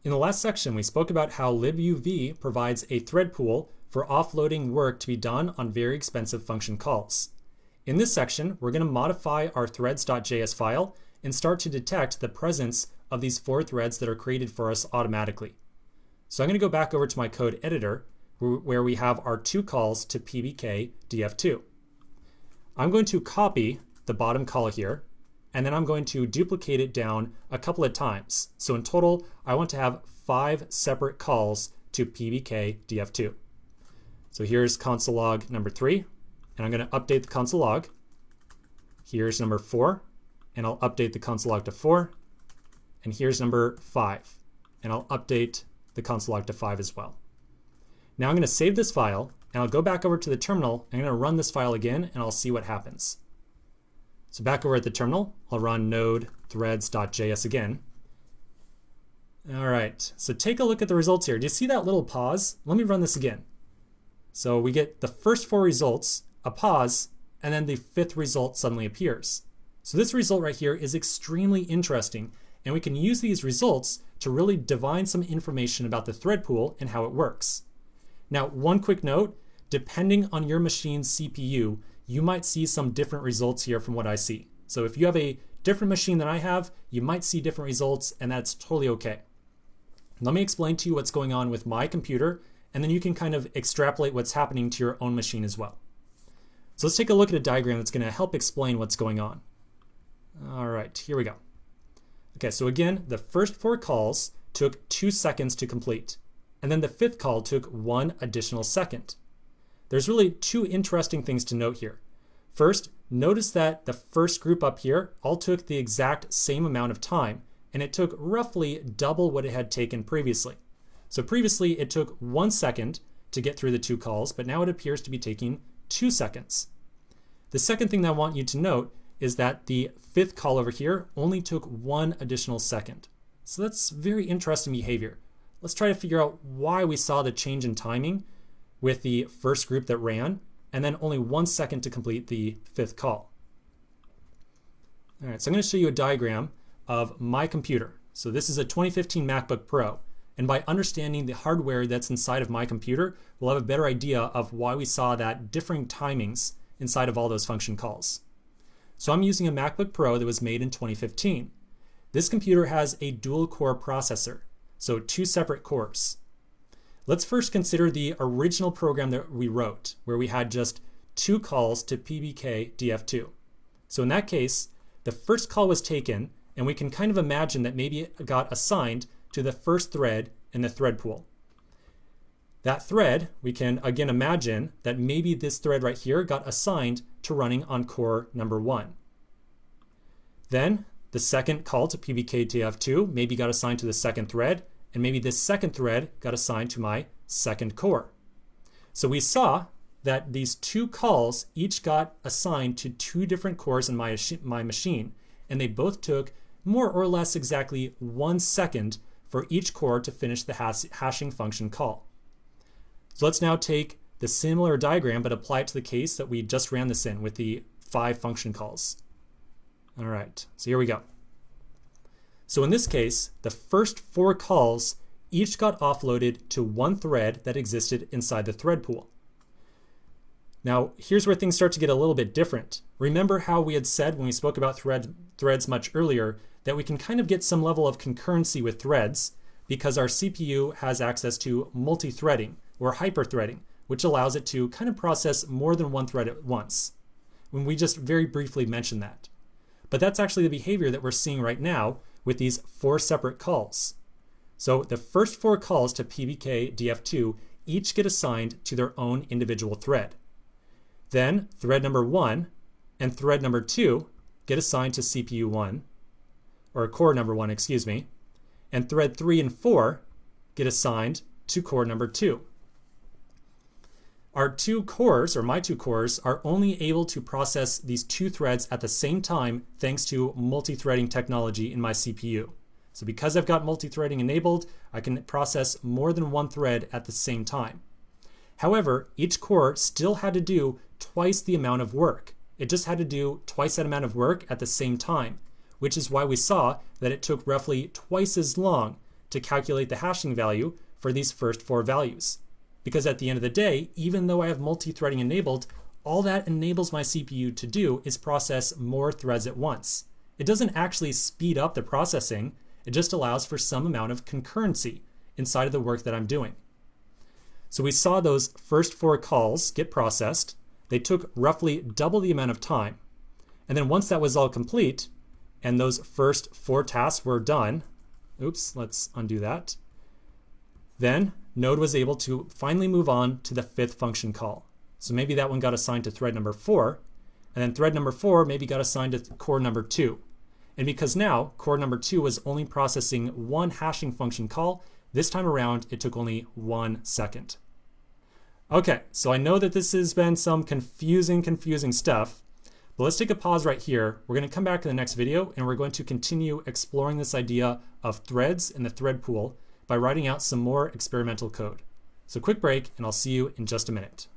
In the last section, we spoke about how libuv provides a thread pool for offloading work to be done on very expensive function calls. In this section, we're going to modify our threads.js file and start to detect the presence of these 4 threads that are created for us automatically. So I'm going to go back over to my code editor where we have our 2 calls to pbk df2. I'm going to copy the bottom call here, and then I'm going to duplicate it down a couple of times. So in total, I want to have 5 separate calls to pbk df2. So here's console log number 3, and I'm going to update the console log. Here's number 4, and I'll update the console log to 4. And here's number 5, and I'll update the console log to 5 as well. Now I'm going to save this file, and I'll go back over to the terminal. I'm going to run this file again, and I'll see what happens. So back over at the terminal, I'll run node threads.js again. All right, so take a look at the results here. Do you see that little pause? Let me run this again. So we get the first 4 results, a pause, and then the 5th result suddenly appears. So this result right here is extremely interesting, and we can use these results to really divine some information about the thread pool and how it works. Now, one quick note, depending on your machine's CPU, you might see some different results here from what I see. So if you have a different machine than I have, you might see different results, and that's totally okay. Let me explain to you what's going on with my computer, and then you can kind of extrapolate what's happening to your own machine as well. So let's take a look at a diagram that's going to help explain what's going on. All right, here we go. Okay, so again, the first 4 calls took 2 seconds to complete, and then the 5th call took 1 additional second. There's really 2 interesting things to note here. First, notice that the first group up here all took the exact same amount of time, and it took roughly double what it had taken previously. So previously it took 1 second to get through the 2 calls, but now it appears to be taking 2 seconds. The second thing that I want you to note is that the 5th call over here only took 1 additional second. So that's very interesting behavior. Let's try to figure out why we saw the change in timing with the first group that ran, and then only 1 second to complete the 5th call. All right, so I'm going to show you a diagram of my computer. So this is a 2015 MacBook Pro, and by understanding the hardware that's inside of my computer, we'll have a better idea of why we saw that differing timings inside of all those function calls. So I'm using a MacBook Pro that was made in 2015. This computer has a dual core processor, so 2 separate cores. Let's first consider the original program that we wrote, where we had just 2 calls to pbk df2. So in that case, the first call was taken, and we can kind of imagine that maybe it got assigned to the first thread in the thread pool. That thread, we can again imagine that maybe this thread right here got assigned to running on core number 1. Then the second call to pbk df2 maybe got assigned to the second thread, and maybe this second thread got assigned to my second core. So we saw that these 2 calls each got assigned to 2 different cores in my machine, and they both took more or less exactly 1 second for each core to finish the hashing function call. So let's now take the similar diagram but apply it to the case that we just ran this in with the 5 function calls. All right, so here we go. So in this case, the first 4 calls each got offloaded to 1 thread that existed inside the thread pool. Now, here's where things start to get a little bit different. Remember how we had said when we spoke about threads much earlier that we can kind of get some level of concurrency with threads because our CPU has access to multi-threading or hyper-threading, which allows it to kind of process more than 1 thread at once. When we just very briefly mentioned that. But that's actually the behavior that we're seeing right now with these 4 separate calls. So the first 4 calls to pbk df2 each get assigned to their own individual thread. Then thread number 1 and thread number 2 get assigned to CPU 1, or core number 1, excuse me, and thread 3 and 4 get assigned to core number 2. Our 2 cores, or my 2 cores, are only able to process these 2 threads at the same time thanks to multi-threading technology in my CPU. So because I've got multi-threading enabled, I can process more than 1 thread at the same time. However, each core still had to do twice the amount of work. It just had to do twice that amount of work at the same time, which is why we saw that it took roughly twice as long to calculate the hashing value for these first 4 values. Because at the end of the day, even though I have multi-threading enabled, all that enables my CPU to do is process more threads at once. It doesn't actually speed up the processing, it just allows for some amount of concurrency inside of the work that I'm doing. So we saw those first 4 calls get processed. They took roughly double the amount of time. And then once that was all complete, and those first 4 tasks were done, oops, let's undo that. Then Node was able to finally move on to the 5th function call. So maybe that one got assigned to thread number 4, and then thread number 4 maybe got assigned to core number 2. And because now core number 2 was only processing 1 hashing function call, this time around it took only 1 second. Okay, so I know that this has been some confusing stuff, but let's take a pause right here. We're going to come back in the next video and we're going to continue exploring this idea of threads in the thread pool by writing out some more experimental code. So quick break and I'll see you in just a minute.